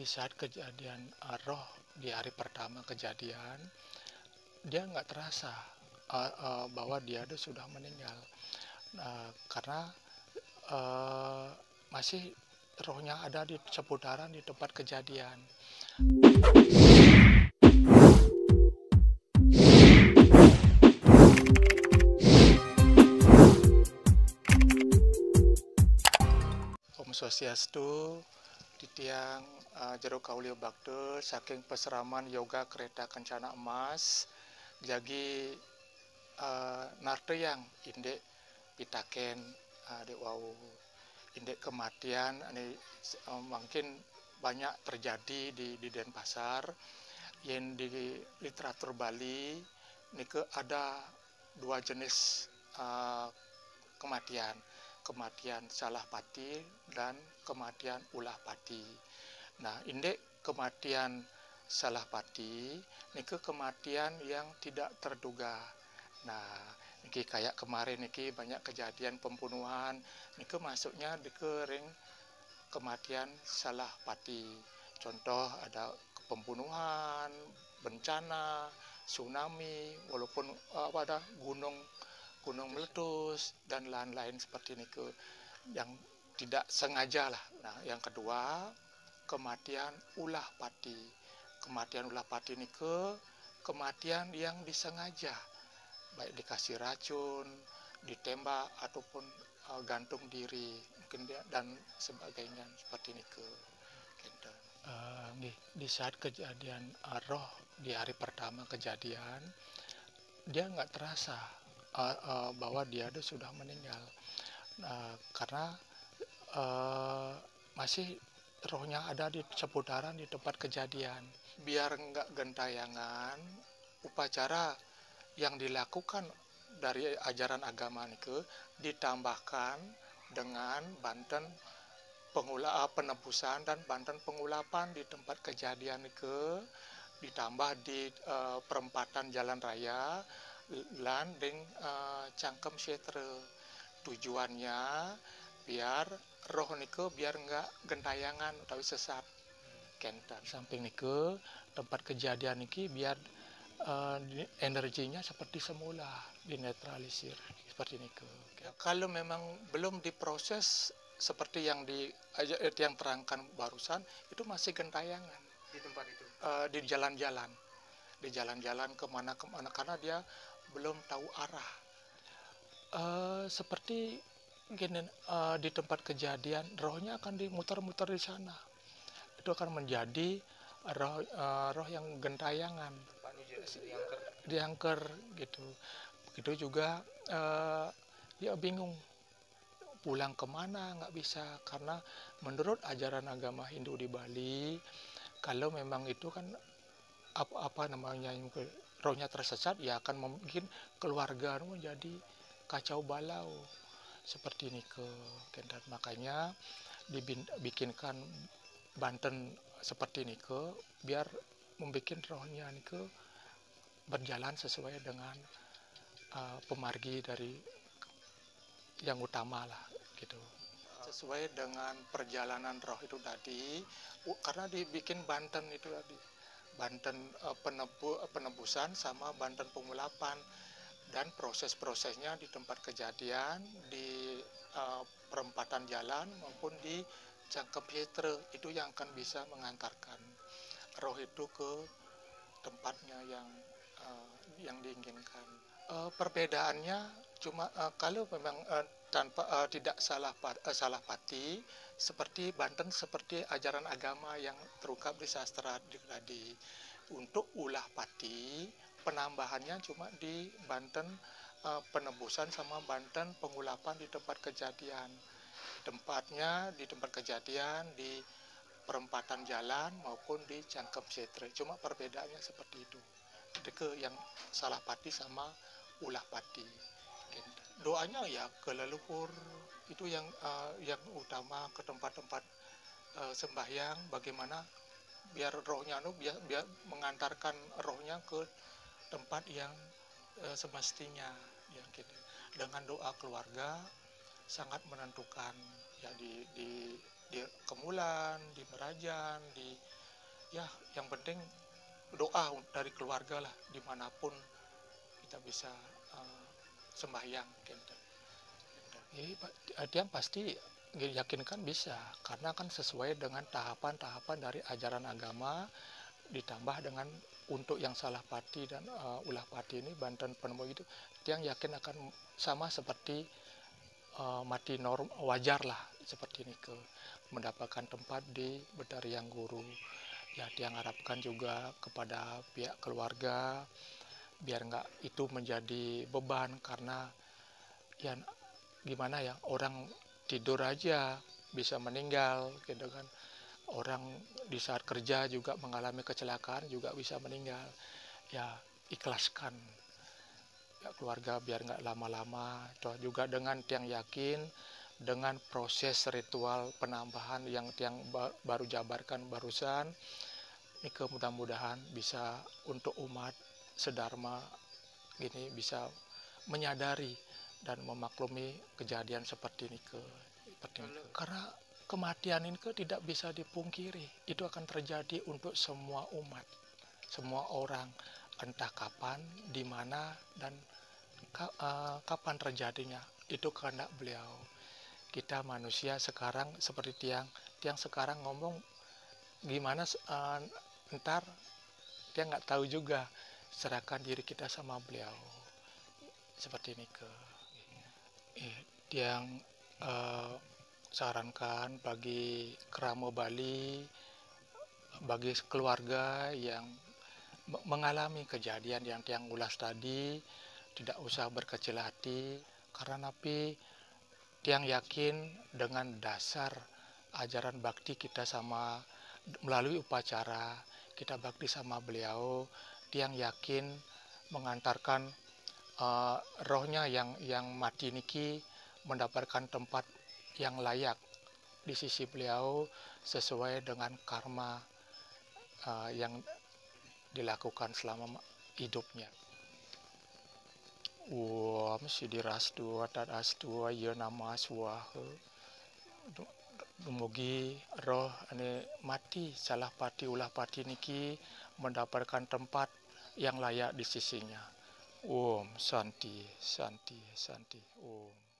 di saat kejadian roh di hari pertama kejadian, dia nggak terasa bahwa dia itu sudah meninggal. Karena eh, masih rohnya ada di seputaran di tempat kejadian. Om Swastiastu, titiang jero kaulio bakte saking peseraman yoga kereta kencana emas jagi narte yang indek pitaken dek wau indek kematian ini mungkin banyak terjadi di Denpasar yang di literatur Bali nike ada dua jenis kematian salah pati dan kematian ulah pati. Nah, indek kematian salah pati niki kematian yang tidak terduga. Nah, niki kayak kemarin niki banyak kejadian pembunuhan, niki masuknya di ring kematian salah pati. Contoh ada pembunuhan, bencana, tsunami, walaupun ada gunung meletus dan lain-lain seperti ini yang tidak sengaja lah. Nah, yang kedua kematian ulah pati. Kematian ulah pati ini kematian yang disengaja, baik dikasih racun, ditembak ataupun gantung diri mungkin dan sebagainya seperti ini di saat kejadian roh di hari pertama kejadian, dia nggak terasa bahwa dia itu sudah meninggal. Karena masih rohnya ada di seputaran di tempat kejadian. Biar nggak gentayangan, upacara yang dilakukan dari ajaran agama itu ditambahkan dengan banten penebusan dan banten pengulapan di tempat kejadian itu, ditambah di perempatan jalan raya landing cangkem setre. Tujuannya biar roh niku biar enggak gentayangan atau sesat kenten. Samping niku tempat kejadian niki biar energinya seperti semula dinetralisir seperti niku. Kalau memang belum diproses seperti yang terangkan barusan, itu masih gentayangan di tempat itu, di jalan-jalan kemana karena dia belum tahu arah. Seperti gini, di tempat kejadian rohnya akan dimuter-muter di sana, itu akan menjadi roh yang gentayangan, diangker gitu. Begitu juga dia bingung pulang kemana, nggak bisa, karena menurut ajaran agama Hindu di Bali, kalau memang itu kan apa namanya rohnya tersesat, ya akan mungkin keluarga menjadi kacau balau seperti ini makanya dibikinkan banten seperti ini biar membuat rohnya ini berjalan sesuai dengan pemargi dari yang utama lah gitu, sesuai dengan perjalanan roh itu tadi. Karena dibikin banten itu tadi, banten penebusan sama banten pengulapan, dan proses-prosesnya di tempat kejadian, di perempatan jalan maupun di cangkem setre, itu yang akan bisa mengantarkan roh itu ke tempatnya yang diinginkan. Perbedaannya cuma kalau memang tidak salah pati, seperti Banten seperti ajaran agama yang terungkap di sastra tadi. Untuk ulah pati penambahannya cuma di Banten penebusan sama Banten pengulapan di tempat kejadian. Tempatnya di tempat kejadian di perempatan jalan maupun di cangkem setre. Cuma perbedaannya seperti itu. Itu yang salah pati sama ulah pati. Doanya ya ke leluhur, itu yang utama, ke tempat-tempat sembahyang, bagaimana biar rohnya biar mengantarkan rohnya ke tempat yang semestinya ya gitu. Dengan doa keluarga sangat menentukan ya di di Kemulan, di Merajan, di ya yang penting doa dari keluarga lah dimanapun kita bisa sembahyang gitu. Dia pasti yakinkan bisa karena kan sesuai dengan tahapan-tahapan dari ajaran agama ditambah dengan untuk yang salah pati dan ulah pati ini Banten Penemu itu yang yakin akan sama seperti mati wajar lah seperti ini ke mendapatkan tempat di Betari Yang Guru. Ya yang harapkan juga kepada pihak keluarga biar nggak itu menjadi beban karena ya gimana ya orang tidur aja bisa meninggal gitu kan, orang di saat kerja juga mengalami kecelakaan juga bisa meninggal. Ya ikhlaskan ya keluarga biar nggak lama-lama. Toh juga dengan tiang yakin dengan proses ritual penambahan yang tiang baru jabarkan barusan ini mudah-mudahan bisa untuk umat sedharma gini bisa menyadari dan memaklumi kejadian seperti ini karena kematian ini tidak bisa dipungkiri, itu akan terjadi untuk semua umat, semua orang, entah kapan, di mana dan kapan terjadinya, itu kehendak beliau. Kita manusia sekarang seperti tiang sekarang ngomong gimana ntar dia nggak tahu juga, serahkan diri kita sama beliau seperti ini yang sarankan bagi Kerama Bali, bagi keluarga yang mengalami kejadian yang tiang ulas tadi tidak usah berkecil hati karena napi tiang yakin dengan dasar ajaran bakti kita sama melalui upacara kita bakti sama beliau, tiang yakin mengantarkan rohnya yang mati niki mendapatkan tempat yang layak di sisi beliau sesuai dengan karma yang dilakukan selama hidupnya. Mesti diras dua tadas dua ya nama suahe. Dumugi roh ini mati salah pati ulah pati niki mendapatkan tempat yang layak di sisinya. Om Santi Santi Santi Om.